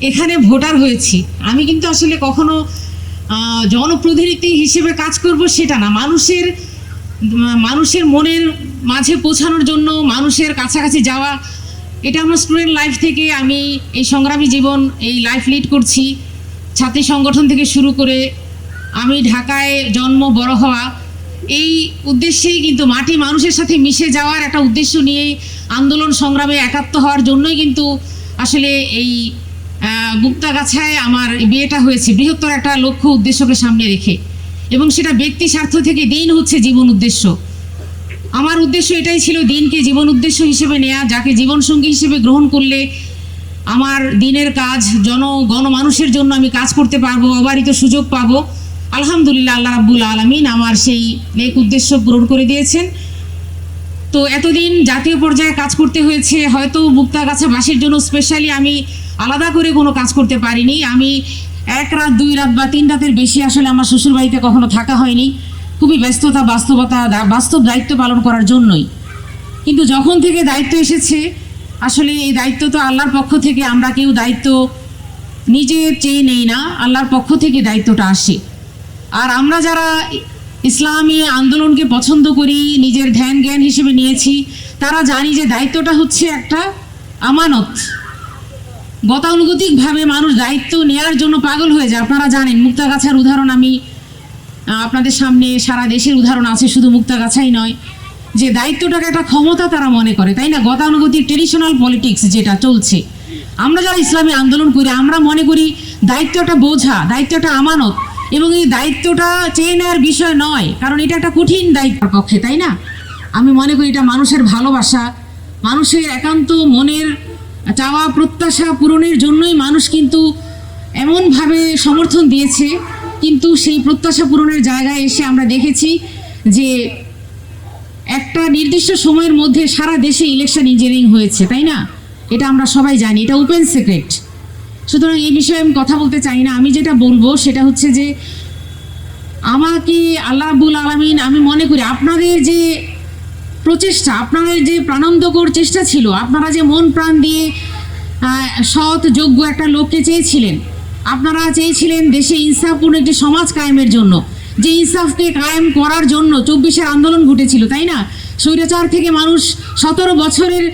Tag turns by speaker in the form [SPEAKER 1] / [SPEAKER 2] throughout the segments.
[SPEAKER 1] এখানে ভোটার হয়েছি। আমি কিন্তু আসলে কখনো জনপ্রতিনিধি হিসেবে কাজ করব সেটা না, মানুষের মনের মাঝে পৌঁছানোর জন্য, মানুষের কাছাকাছি যাওয়া, এটা আমার স্টুডেন্ট লাইফ থেকে আমি এই সংগ্রামী জীবন, এই লাইফ লিড করছি। ছাত্রী সংগঠন থেকে শুরু করে আমি ঢাকায় জন্ম বড় হওয়া, এই উদ্দেশ্যেই কিন্তু মাটি মানুষের সাথে মিশে যাওয়ার একটা উদ্দেশ্য নিয়ে আন্দোলন সংগ্রামে একাত্ম হওয়ার জন্যই কিন্তু আসলে এই মুক্তাগাছায় আমার বিয়েটা হয়েছে, বৃহত্তর একটা লক্ষ্য উদ্দেশ্যকে সামনে রেখে। এবং সেটা ব্যক্তি স্বার্থ থেকে দিন হচ্ছে জীবন উদ্দেশ্য। আমার উদ্দেশ্য এটাই ছিল, দিনকে জীবন উদ্দেশ্য হিসেবে নেয়া, যাকে জীবনসঙ্গী হিসেবে গ্রহণ করলে আমার দিনের কাজ গণমানুষের জন্য আমি কাজ করতে পারবো, অবারিত সুযোগ পাবো। আলহামদুলিল্লাহ, আল্লাহ রাব্বুল আলামিন আমার সেই নেক উদ্দেশ্য পূরণ করে দিয়েছেন। তো এতদিন জাতীয় পর্যায়ে কাজ করতে হয়েছে, হয়তো মুক্তাগাছাবাসীর জন্য স্পেশালি আমি আলাদা করে কোনো কাজ করতে পারিনি। আমি 1 রাত 2 রাত বা 3 রাতের বেশি আসলে আমার শ্বশুরবাড়িতে কখনো থাকা হয়নি, খুবই ব্যস্ততা, বাস্তব দায়িত্ব পালন করার জন্যই। কিন্তু যখন থেকে দায়িত্ব এসেছে, আসলে এই দায়িত্ব তো আল্লাহর পক্ষ থেকে, আমরা কেউ দায়িত্ব নিজে চেয়ে নেই না, আল্লাহর পক্ষ থেকে দায়িত্বটা আসে। আর আমরা যারা ইসলামী আন্দোলনকে পছন্দ করি, নিজের ধ্যান জ্ঞান হিসেবে নিয়েছি, তারা জানি যে দায়িত্বটা হচ্ছে একটা আমানত। গতানুগতিকভাবে মানুষ দায়িত্ব নেওয়ার জন্য পাগল হয়ে যায়। আপনারা জানেন, মুক্তাগাছার উদাহরণ আমি আপনাদের সামনে, সারা দেশের উদাহরণ আছে, শুধু মুক্তাগাছাই নয়, যে দায়িত্বটাকে একটা ক্ষমতা তারা মনে করে, তাই না? গতানুগতিক ট্রেডিশনাল পলিটিক্স যেটা চলছে, আমরা যারা ইসলামী আন্দোলন করি, আমরা মনে করি দায়িত্ব একটা বোঝা, দায়িত্ব একটা আমানত, এবং এই দায়িত্বটা চেয়ে নেওয়ার বিষয় নয়, কারণ এটা একটা কঠিন দায়িত্বের পক্ষে, তাই না? আমি মনে করি এটা মানুষের ভালোবাসা, মানুষের একান্ত মনের চাওয়া প্রত্যাশা পূরণের জন্যই মানুষ কিন্তু এমনভাবে সমর্থন দিয়েছে। কিন্তু সেই প্রত্যাশা পূরণের জায়গায় এসে আমরা দেখেছি যে একটা নির্দিষ্ট সময়ের মধ্যে সারা দেশে ইলেকশন ইঞ্জিনিয়ারিং হয়েছে, তাই না? এটা আমরা সবাই জানি, এটা ওপেন সিক্রেট। সুতরাং এই বিষয়ে আমি কথা বলতে চাই না। আমি যেটা বলবো সেটা হচ্ছে যে আমাকে আল্লাহ রাব্বুল আলামিন, আমি মনে করি আপনাদের যে প্রচেষ্টা, আপনাদের যে প্রাণান্তকর চেষ্টা ছিল, আপনারা যে মন প্রাণ দিয়ে সৎ যোগ্য একটা লোককে চেয়েছিলেন, আপনারা চেয়েছিলেন দেশে ইনসাফপূর্ণ একটি সমাজ কায়েমের জন্য, যে ইনসাফকে কায়েম করার জন্য 24-এর আন্দোলন ঘটেছিল, তাই না? স্বৈরাচার থেকে মানুষ 17 বছরের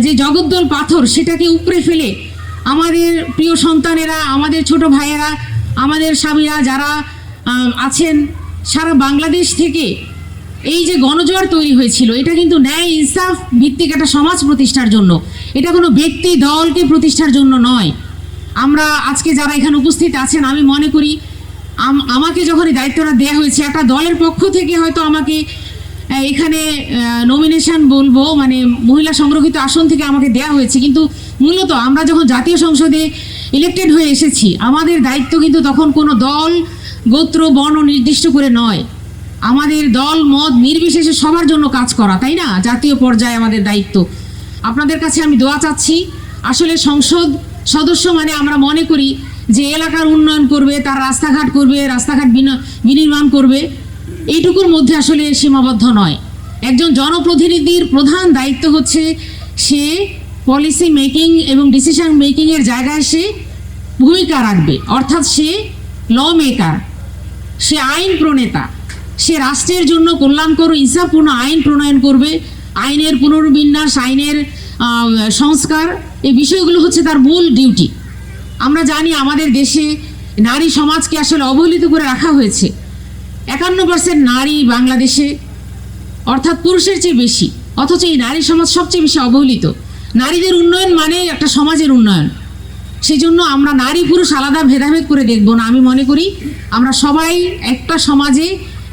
[SPEAKER 1] যে জগদ্দল পাথর, সেটাকে উপড়ে ফেলে আমাদের প্রিয় সন্তানেরা, আমাদের ছোট ভাইয়েরা, আমাদের স্বামীরা যারা আছেন সারা বাংলাদেশ থেকে এই যে গণজোয়ার তৈরি হয়েছিল, এটা কিন্তু ন্যায় ইনসাফ ভিত্তিক একটা সমাজ প্রতিষ্ঠার জন্য, এটা কোনো ব্যক্তি দলকে প্রতিষ্ঠার জন্য নয়। আমরা আজকে যারা এখানে উপস্থিত আছেন, আমি মনে করি আমাকে যখন এই দায়িত্বটা দেওয়া হয়েছে, একটা দলের পক্ষ থেকে হয়তো আমাকে এখানে নমিনেশন বলবো, মানে মহিলা সংরক্ষিত আসন থেকে আমাকে দেওয়া হয়েছে, কিন্তু মূলত আমরা যখন জাতীয় সংসদে ইলেক্টেড হয়ে এসেছি, আমাদের দায়িত্ব কিন্তু তখন কোনো দল, গোত্র, বর্ণ নির্দিষ্ট করে নয়, আমাদের দল মত নির্বিশেষে সবার জন্য কাজ করা, তাই না? জাতীয় পর্যায়ে আমাদের দায়িত্ব। আপনাদের কাছে আমি দোয়া চাচ্ছি। আসলে সংসদ সদস্য মানে আমরা মনে করি যে এলাকার উন্নয়ন করবে, তার রাস্তাঘাট করবে, রাস্তাঘাট বিনির্মাণ করবে, এইটুকুর মধ্যে আসলে সীমাবদ্ধ নয়। একজন জনপ্রতিনিধির প্রধান দায়িত্ব হচ্ছে সে পলিসি মেকিং এবং ডিসিশন মেকিংয়ের জায়গায় সে ভূমিকা রাখবে, অর্থাৎ সে ল মেকার, সে আইন প্রণেতা, সে রাষ্ট্রের জন্য কল্যাণকর ইনসাফপূর্ণ আইন প্রণয়ন করবে, আইনের পুনর্বিন্যাস, আইনের সংস্কার, এই বিষয়গুলো হচ্ছে তার মূল ডিউটি। আমরা জানি আমাদের দেশে নারী সমাজকে আসলে অবহেলিত করে রাখা হয়েছে। 51% নারী বাংলাদেশে, অর্থাৎ পুরুষের চেয়ে বেশি, অথচ এই নারী সমাজ সবচেয়ে বেশি অবহেলিত। নারীদের উন্নয়ন মানে একটা সমাজের উন্নয়ন। সেই জন্য আমরা নারী পুরুষ আলাদা ভেদাভেদ করে দেখব না। আমি মনে করি আমরা সবাই একটা সমাজে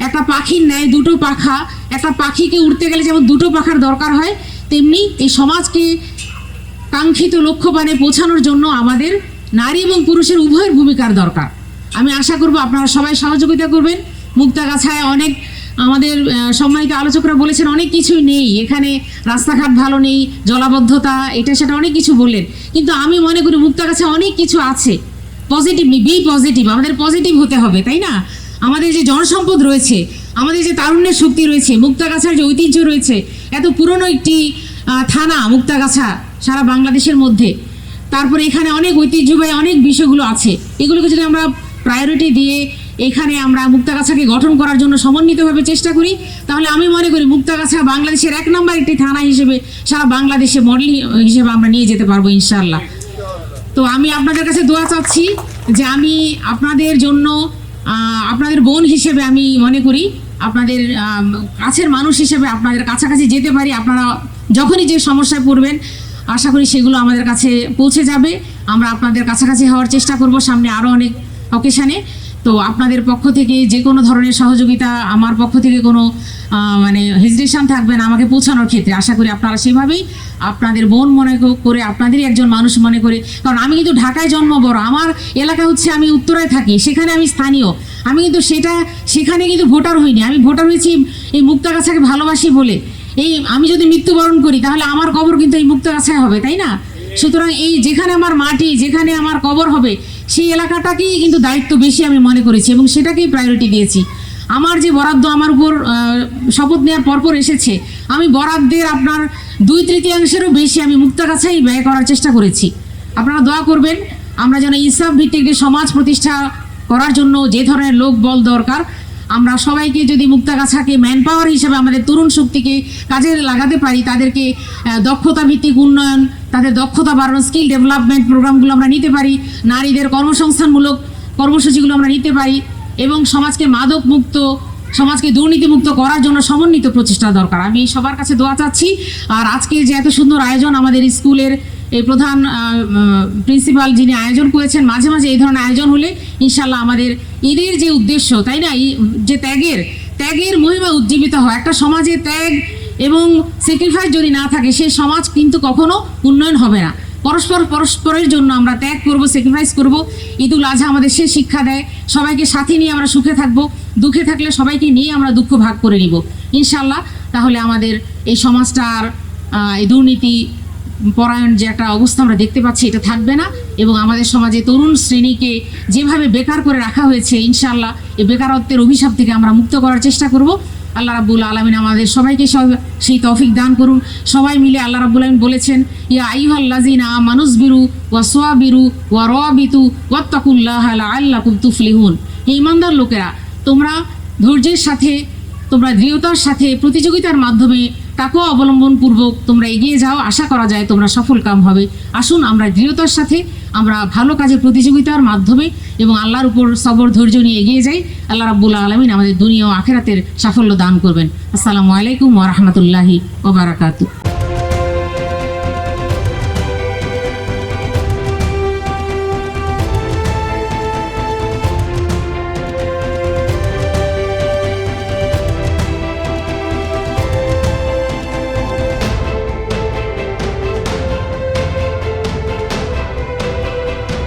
[SPEAKER 1] একটা পাখির ন্যায় দুটো পাখা, একটা পাখিকে উড়তে গেলে যেমন দুটো পাখার দরকার হয়, তেমনি এই সমাজকে কাঙ্ক্ষিত লক্ষ্যপানে পৌঁছানোর জন্য আমাদের নারী এবং পুরুষের উভয়ের ভূমিকার দরকার। আমি আশা করব আপনারা সবাই সহযোগিতা করবেন। মুক্তাগাছায় অনেক আমাদের সম্মানিত আলোচকরা বলেছেন অনেক কিছুই নেই, এখানে রাস্তাঘাট ভালো নেই, জলাবদ্ধতা, এটা সেটা অনেক কিছু বললেন, কিন্তু আমি মনে করি মুক্তাগাছায় অনেক কিছু আছে। পজিটিভলি বি পজিটিভ, আমাদের পজিটিভ হতে হবে, তাই না? আমাদের যে জনসম্পদ রয়েছে, আমাদের যে তারুণ্যের শক্তি রয়েছে, মুক্তাগাছার যে ঐতিহ্য রয়েছে, এত পুরনো একটি থানা মুক্তাগাছা সারা বাংলাদেশের মধ্যে, তারপরে এখানে অনেক ঐতিহ্যবাহী অনেক বিষয়গুলো আছে, এগুলোকে যদি আমরা প্রায়োরিটি দিয়ে এখানে আমরা মুক্তাগাছাকে গঠন করার জন্য সমন্বিতভাবে চেষ্টা করি, তাহলে আমি মনে করি মুক্তাগাছা বাংলাদেশের 1 নম্বর একটি থানা হিসেবে সারা বাংলাদেশে মডেল হিসেবে আমরা নিয়ে যেতে পারবো ইনশাআল্লাহ। তো আমি আপনাদের কাছে দোয়া চাচ্ছি যে আমি আপনাদের জন্য আপনাদের বোন হিসেবে আমি মনে করি, আপনাদের কাছের মানুষ হিসেবে আপনাদের কাছাকাছি যেতে পারি। আপনারা যখনই যে সমস্যায় পড়বেন আশা করি সেগুলো আমাদের কাছে পৌঁছে যাবে, আমরা আপনাদের কাছাকাছি হওয়ার চেষ্টা করব সামনে আরও অনেক অকেশানে। তো আপনাদের পক্ষ থেকে যে কোনো ধরনের সহযোগিতা, আমার পক্ষ থেকে কোনো মানে হেজিটেশন থাকবে না আমাকে পৌঁছানোর ক্ষেত্রে। আশা করি আপনারা সেভাবেই আপনাদের বোন মনে করে, আপনাদেরই একজন মানুষ মনে করে, কারণ আমি কিন্তু ঢাকায় জন্ম বড়, আমার এলাকা হচ্ছে আমি উত্তরায় থাকি, সেখানে আমি স্থানীয়, আমি কিন্তু সেখানে কিন্তু ভোটার হইনি, আমি ভোটার হয়েছি এই মুক্তাগাছাকে ভালোবাসি বলে। এই আমি যদি মৃত্যুবরণ করি তাহলে আমার কবর কিন্তু এই মুক্তাগাছায় হবে, তাই না? সুতরাং এই যেখানে আমার মাটি, যেখানে আমার কবর হবে সেই এলাকাটাকেই কিন্তু দায়িত্ব বেশি আমি মনে করেছি এবং সেটাকেই প্রায়োরিটি দিয়েছি। আমার যে বরাদ্দ আমার উপর শপথ নেওয়ার পরপর এসেছে, আমি বরাদ্দের আপনার 2/3 বেশি আমি মুক্তাগাছায় ব্যয় করার চেষ্টা করেছি। আপনারা দোয়া করবেন আমরা যেন ইনসাফ ভিত্তিক একটি সমাজ প্রতিষ্ঠা করার জন্য যে ধরনের লোক বল দরকার, আমরা সবাইকে যদি মুক্তাগাছাকে ম্যান পাওয়ার হিসেবে আমাদের তরুণ শক্তিকে কাজে লাগাতে পারি, তাদেরকে দক্ষতা ভিত্তিক উন্নয়ন, তাদের দক্ষতা বাড়ানো, স্কিল ডেভেলপমেন্ট প্রোগ্রামগুলো আমরা নিতে পারি, নারীদের কর্মসংস্থানমূলক কর্মসূচিগুলো আমরা নিতে পারি এবং সমাজকে মাদক মুক্ত, সমাজকে দুর্নীতিমুক্ত করার জন্য সমন্বিত প্রচেষ্টা দরকার। আমি সবার কাছে দোয়া চাচ্ছি। আর আজকে যে এত সুন্দর আয়োজন, আমাদের স্কুলের এই প্রধান প্রিন্সিপাল যিনি আয়োজন করেছেন, মাঝে মাঝে এই ধরনের আয়োজন হলে ইনশাল্লাহ আমাদের ঈদের যে উদ্দেশ্য, তাই না, যে ত্যাগের মহিমা উজ্জীবিত হয়। একটা সমাজে ত্যাগ এবং স্যাক্রিফাইস যদি না থাকে সেই সমাজ কিন্তু কখনো উন্নয়ন হবে না। পরস্পরের জন্য আমরা ত্যাগ করব, স্যাক্রিফাইস করব। ঈদুল আজহা আমাদের সে শিক্ষা দেয়, সবাইকে সাথে নিয়ে আমরা সুখে থাকবো, দুঃখে থাকলে সবাইকে নিয়ে আমরা দুঃখ ভাগ করে নিব ইনশাল্লাহ। তাহলে আমাদের এই সমাজটার এই দুর্নীতি পরায়ণ যে একটা অবস্থা আমরা দেখতে পাচ্ছি এটা থাকবে না এবং আমাদের সমাজে তরুণ শ্রেণীকে যেভাবে বেকার করে রাখা হয়েছে ইনশাআল্লাহ এই বেকারত্বের অভিশাপ থেকে আমরা মুক্ত করার চেষ্টা করব। আল্লাহ রাব্বুল আলামিন আমাদের সবাইকে সেই তৌফিক দান করুন। সবাই মিলে আল্লাহ রাব্বুল আলামিন বলেছেন, ইয়া আইয়ুহাল্লাযিনা আমানুসবিরু ওয়া সাবিরু ওয়া রাবিতু ওয়াত্তাকুল্লাহা লাআল্লাকুম তুফলিহুন। হে ঈমানদার লোকেরা, তোমরা ধৈর্যের সাথে, তোমরা দৃঢ়তার সাথে, প্রতিযোগিতার মাধ্যমে তাকওয়া অবলম্বন পূর্বক তোমরা এগিয়ে যাও, আশা করা যায় তোমরা সফল কাম হবে। আসুন আমরা দৃঢ়তার সাথে, আমরা ভালো কাজের প্রতিযোগিতার মাধ্যমে এবং আল্লাহর উপর সবর ধৈর্য নিয়ে এগিয়ে যাই। আল্লাহ রাব্বুল আলামিন আমাদের দুনিয়া ও আখিরাতের সাফল্য দান করবেন। আসসালামু আলাইকুম ওয়া রাহমাতুল্লাহি ওয়া বারাকাতুহু।